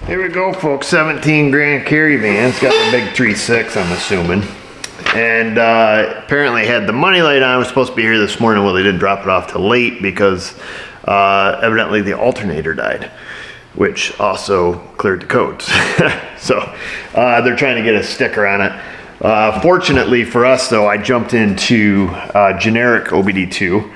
Here we go, folks. 17 Grand Caravan. It's got the big 3.6, I'm assuming. And apparently had the money light on. It was supposed to be here this morning. Well, they didn't drop it off till late because evidently the alternator died, which also cleared the codes. So they're trying to get a sticker on it. Fortunately for us, though, I jumped into generic OBD2,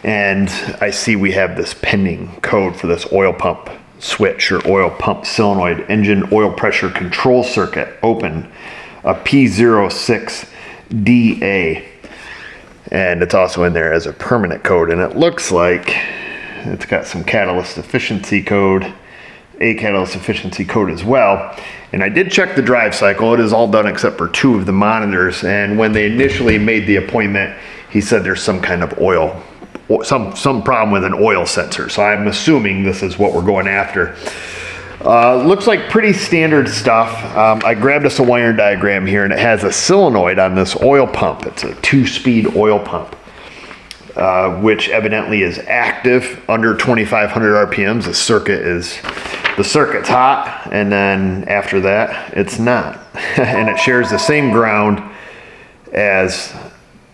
and I see we have this pending code for this oil pump switch or oil pump solenoid engine oil pressure control circuit open, a P06DA, and it's also in there as a permanent code, and it looks like it's got some catalyst efficiency code, a catalyst efficiency code as well. And I did check the drive cycle. It is all done except for 2 of the monitors, and when they initially made the appointment, he said there's some kind of oil, some problem with an oil sensor. So I'm assuming this is what we're going after. Looks like pretty standard stuff. I grabbed us a wiring diagram here, and it has a solenoid on this oil pump. It's a 2-speed oil pump, which evidently is active under 2,500 RPMs. The circuit's hot, and then after that, it's not. And it shares the same ground as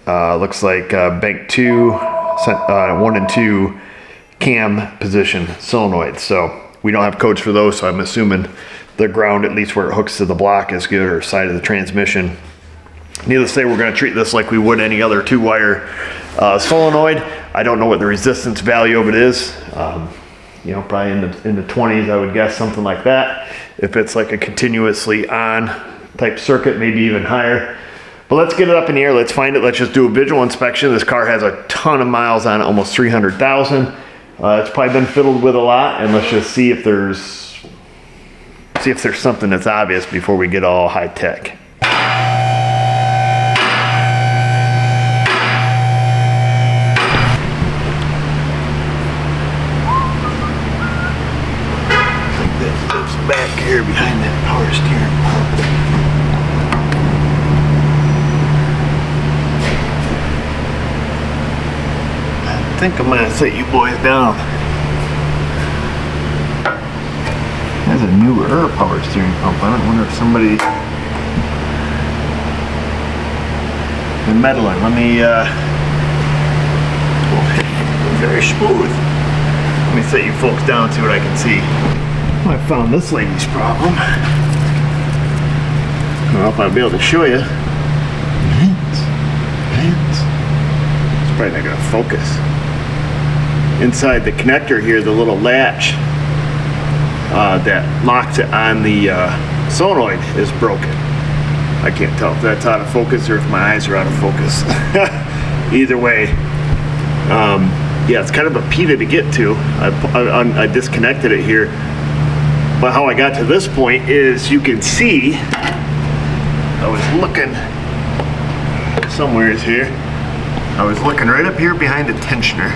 looks like bank 2, 1 and 2 cam position solenoid. So we don't have codes for those, so I'm assuming the ground, at least where it hooks to the block, is good, or side of the transmission. Needless to say, we're going to treat this like we would any other 2-wire solenoid. I don't know what the resistance value of it is. You know, probably in the 20s, I would guess, something like that. If it's like a continuously on type circuit, maybe even higher. But let's get it up in the air. Let's find it. Let's just do a visual inspection. This car has a ton of miles on it, almost 300,000. It's probably been fiddled with a lot, and let's just see if there's something that's obvious before we get all high tech. Back here behind that power steering pump. I think I'm gonna set you boys down. There's a newer power steering pump. I don't wonder if somebody been meddling. Let me very smooth. Let me set you folks down, see what I can see. I found this lady's problem. I don't know if I'll be able to show you. It's probably not gonna focus. Inside the connector here, the little latch that locks it on the solenoid is broken. I can't tell if that's out of focus or if my eyes are out of focus. Either way, yeah, it's kind of a pita to get to. I disconnected it here. But how I got to this point is, you can see, I was looking somewheres here. I was looking right up here behind the tensioner.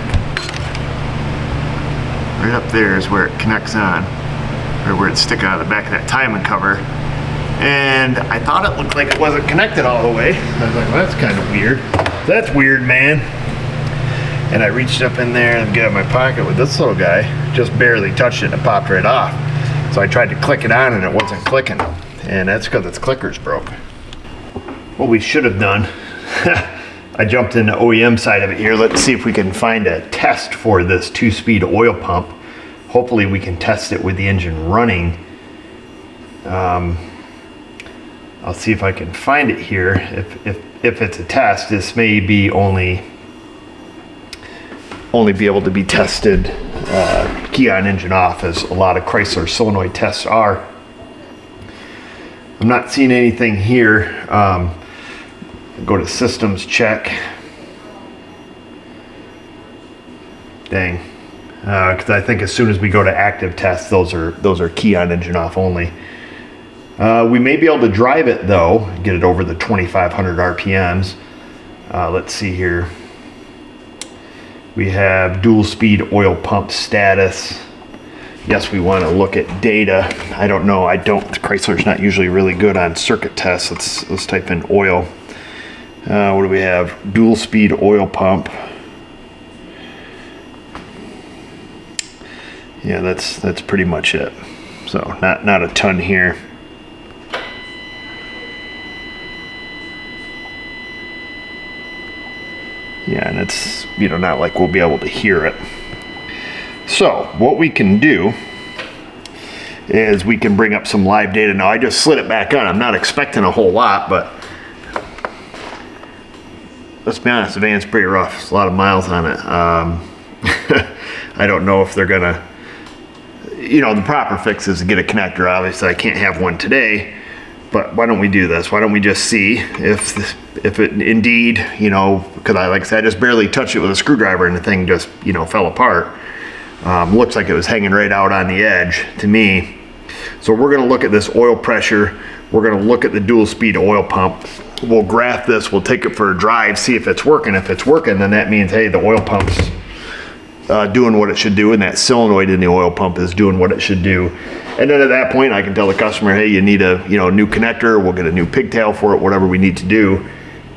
Right up there is where it connects on, or where it's sticking out of the back of that timing cover. And I thought it looked like it wasn't connected all the way. I was like, well, that's kind of weird. That's weird, man. And I reached up in there and got in my pocket with this little guy, just barely touched it and it popped right off. So I tried to click it on and it wasn't clicking. And that's because its clicker's broke. What we should have done, I jumped in the OEM side of it here. Let's see if we can find a test for this 2-speed oil pump. Hopefully we can test it with the engine running. I'll see if I can find it here. If it's a test, this may be only be able to be tested key on, engine off, as a lot of Chrysler solenoid tests are. I'm not seeing anything here. Go to systems check. Dang, because I think as soon as we go to active tests, those are key on, engine off only. We may be able to drive it though, get it over the 2,500 RPMs. Let's see here. We have dual speed oil pump status. Yes, we want to look at data. I don't know. Chrysler's not usually really good on circuit tests. Let's type in oil. What do we have? Dual speed oil pump. Yeah, that's pretty much it. So not a ton here. Yeah, and it's, you know, not like we'll be able to hear it. So what we can do is we can bring up some live data. Now I just slid it back on. I'm not expecting a whole lot, but let's be honest, the van's pretty rough. There's a lot of miles on it. I don't know if they're gonna, you know, the proper fix is to get a connector. Obviously I can't have one today, but why don't we do this? Why don't we just see if it indeed, you know, because like I said, I just barely touched it with a screwdriver and the thing just, you know, fell apart. Looks like it was hanging right out on the edge to me. So we're gonna look at this oil pressure. We're gonna look at the dual speed oil pump. We'll graph this, we'll take it for a drive, see if it's working. If it's working, then that means, hey, the oil pump's doing what it should do, and that solenoid in the oil pump is doing what it should do. And then at that point, I can tell the customer, hey, you need a, you know, new connector. We'll get a new pigtail for it, whatever we need to do,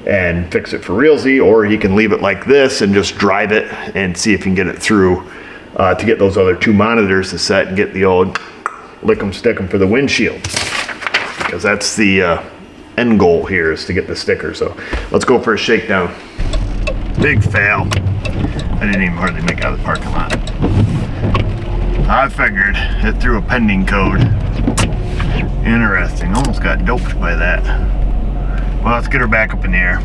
and fix it for realsy. Or he can leave it like this and just drive it and see if he can get it through to get those other two monitors to set and get the old lick 'em stick 'em for the windshield, because that's the end goal here, is to get the sticker. So let's go for a shakedown. Big fail. I didn't even hardly make out of the parking lot. I figured it threw a pending code. Interesting. Almost got doped by that. Well, let's get her back up in the air.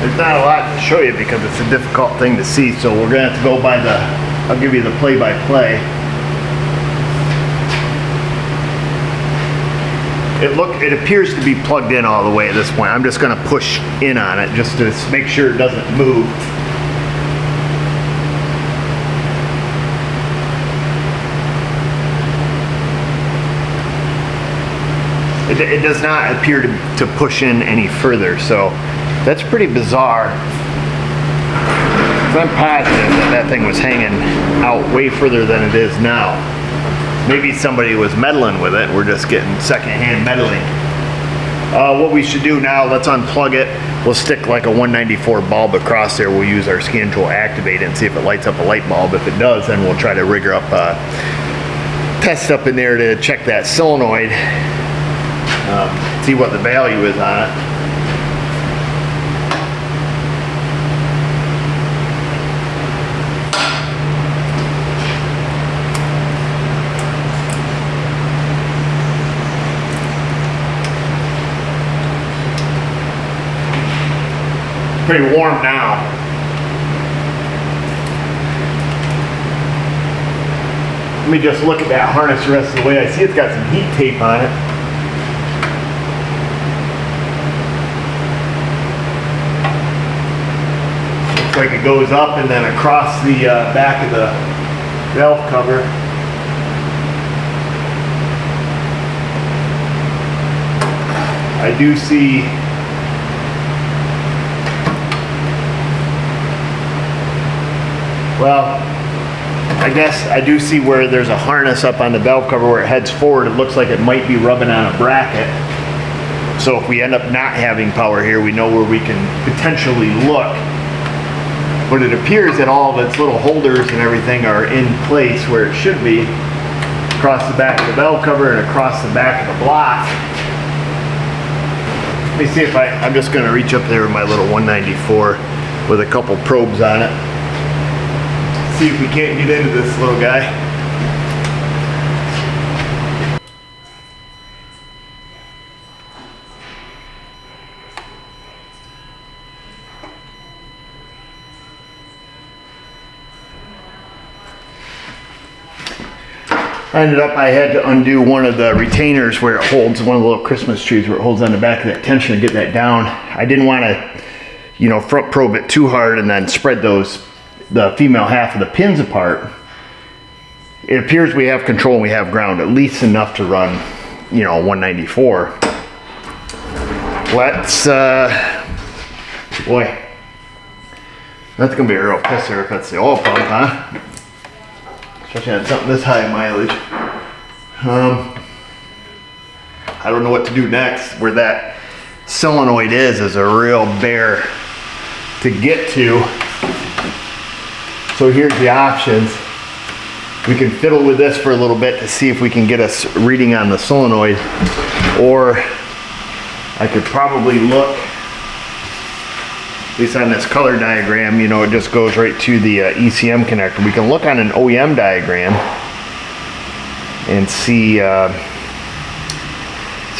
There's not a lot to show you because it's a difficult thing to see, so we're gonna have to go by the, I'll give you the play-by-play. It appears to be plugged in all the way at this point. I'm just gonna push in on it just to make sure it doesn't move. It does not appear to push in any further, so that's pretty bizarre. I'm positive that thing was hanging out way further than it is now. Maybe somebody was meddling with it. We're just getting secondhand meddling. What we should do now, let's unplug it. We'll stick like a 194 bulb across there. We'll use our scan tool, activate it, and see if it lights up a light bulb. If it does, then we'll try to rigger up, test up in there to check that solenoid. See what the value is on it. Pretty warm now. Let me just look at that harness the rest of the way. I see it's got some heat tape on it. Looks like it goes up and then across the back of the valve cover. I do see well, I guess I do see where there's a harness up on the valve cover where it heads forward. It looks like it might be rubbing on a bracket. So if we end up not having power here, we know where we can potentially look. But it appears that all of its little holders and everything are in place where it should be. Across the back of the valve cover and across the back of the block. Let me see if I'm just gonna reach up there with my little 194 with a couple probes on it. See if we can't get into this little guy. I had to undo one of the retainers where it holds, one of the little Christmas trees where it holds on the back of that tension and get that down. I didn't want to, you know, front probe it too hard and then spread the female half of the pins apart. It appears we have control and we have ground, at least enough to run, you know, 194. Let's, boy, that's gonna be a real pisser if that's the oil pump, huh? Especially on something this high mileage. I don't know what to do next. Where that solenoid is a real bear to get to. So here's the options. we can fiddle with this for a little bit to see if we can get us reading on the solenoid, or I could probably look, at least on this color diagram, you know, it just goes right to the ECM connector. We can look on an OEM diagram and see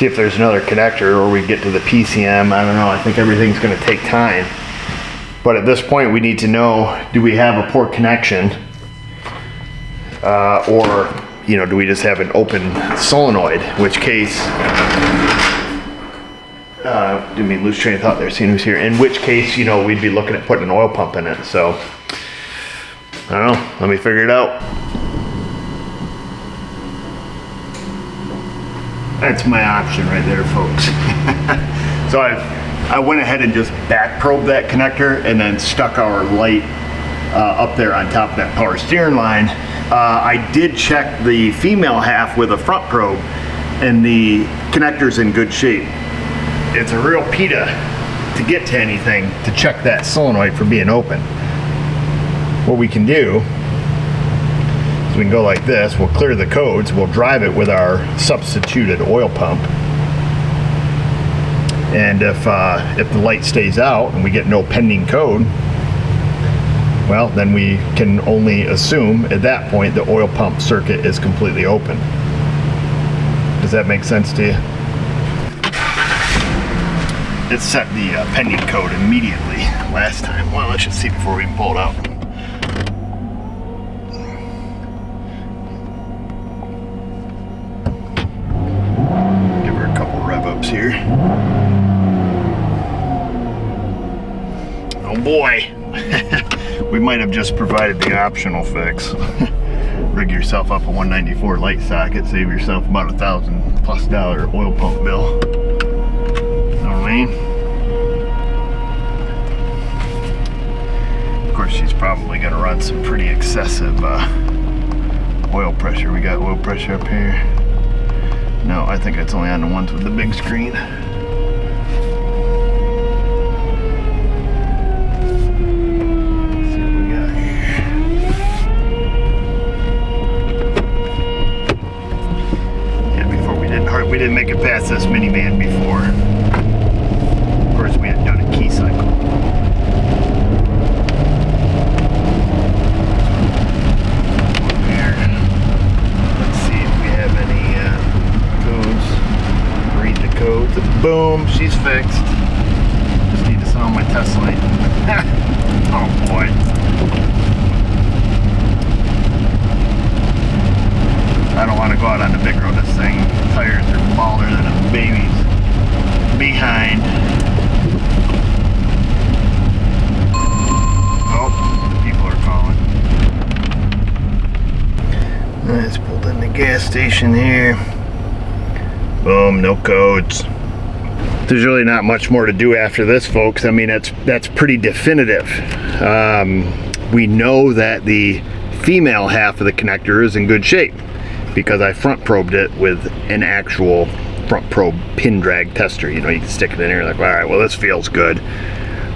if there's another connector, or we get to the PCM. I don't know. I think everything's going to take time. But at this point, we need to know, do we have a poor connection? Or, you know, do we just have an open solenoid? In which case, didn't mean lose train of thought there, seeing who's here. In which case, you know, we'd be looking at putting an oil pump in it. So, I don't know. Let me figure it out. That's my option right there, folks. So I went ahead and just back probed that connector and then stuck our light up there on top of that power steering line. I did check the female half with a front probe, and the connector's in good shape. It's a real PETA to get to anything to check that solenoid for being open. What we can do is we can go like this. We'll clear the codes. We'll drive it with our substituted oil pump. And if the light stays out and we get no pending code, well, then we can only assume at that point the oil pump circuit is completely open. Does that make sense to you? It set the pending code immediately last time. Well, let's just see before we can pull it out. Give her a couple rev ups here. Oh boy. We might have just provided the optional fix. Rig yourself up a 194 light socket, save yourself about $1,000+ oil pump bill. Know what I mean? Of course, she's probably going to run some pretty excessive oil pressure. We got oil pressure up here. No, I think it's only on the ones with the big screen. We didn't make it past this minivan before. Of course, we had done a key cycle. Here. Let's see if we have any codes. Read the codes. Boom, she's fixed. Just need to sell my test light. Oh boy. I don't want to go out on the big road. This thing, tires are smaller than a baby's behind. Oh, the people are calling. Let's pull in the gas station here. Boom, no codes. There's really not much more to do after this, folks. I mean, that's pretty definitive. We know that the female half of the connector is in good shape, because I front probed it with an actual front probe pin drag tester. You know, you can stick it in here like, all right, well, this feels good.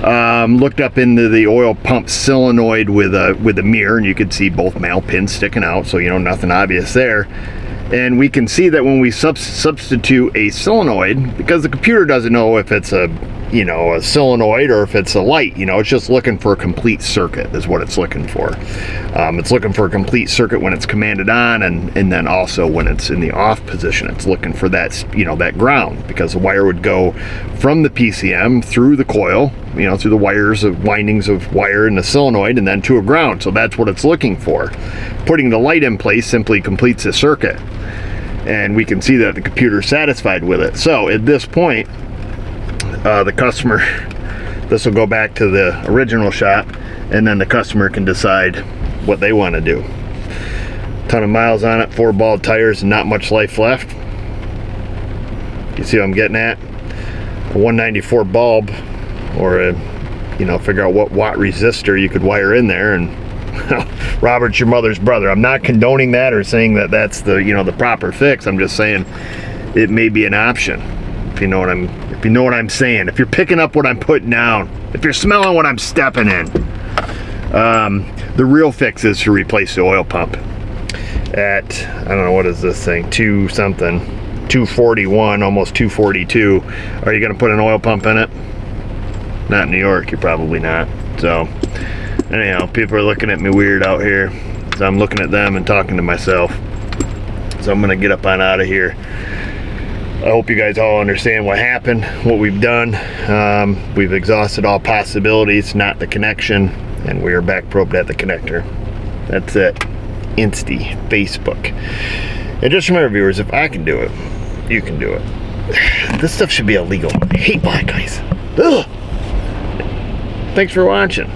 Looked up into the oil pump solenoid with a mirror, and you could see both male pins sticking out, so, you know, nothing obvious there. And we can see that when we substitute a solenoid, because the computer doesn't know if it's a solenoid or if it's a light, you know, it's just looking for a complete circuit is what it's looking for. It's looking for a complete circuit when it's commanded on, and then also when it's in the off position, it's looking for that, you know, that ground, because the wire would go from the PCM through the coil, you know, through the windings of wire in the solenoid, and then to a ground. So that's what it's looking for. Putting the light in place simply completes the circuit, and we can see that the computer is satisfied with it. So at this point, the customer, this will go back to the original shot, and then the customer can decide what they want to do. Ton of miles on it, 4 bald tires, and not much life left. You see what I'm getting at? A 194 bulb, or a, you know, figure out what watt resistor you could wire in there, and Robert's your mother's brother. I'm not condoning that or saying that that's the, you know, the proper fix. I'm just saying it may be an option. If you know what I'm saying, if you're picking up what I'm putting down, if you're smelling what I'm stepping in. The real fix is to replace the oil pump. at, I don't know, what is this thing, 2 something, 241, almost 242. Are you gonna put an oil pump in it? Not in New York, you're probably not. So anyhow, people are looking at me weird out here, so I'm looking at them and talking to myself. So I'm gonna get up on out of here. I hope you guys all understand what happened, what we've done. We've exhausted all possibilities, not the connection, and we are back probed at the connector. That's it. Insty Facebook. And just remember, viewers, if I can do it, you can do it. This stuff should be illegal. I hate black guys. Ugh. Thanks for watching.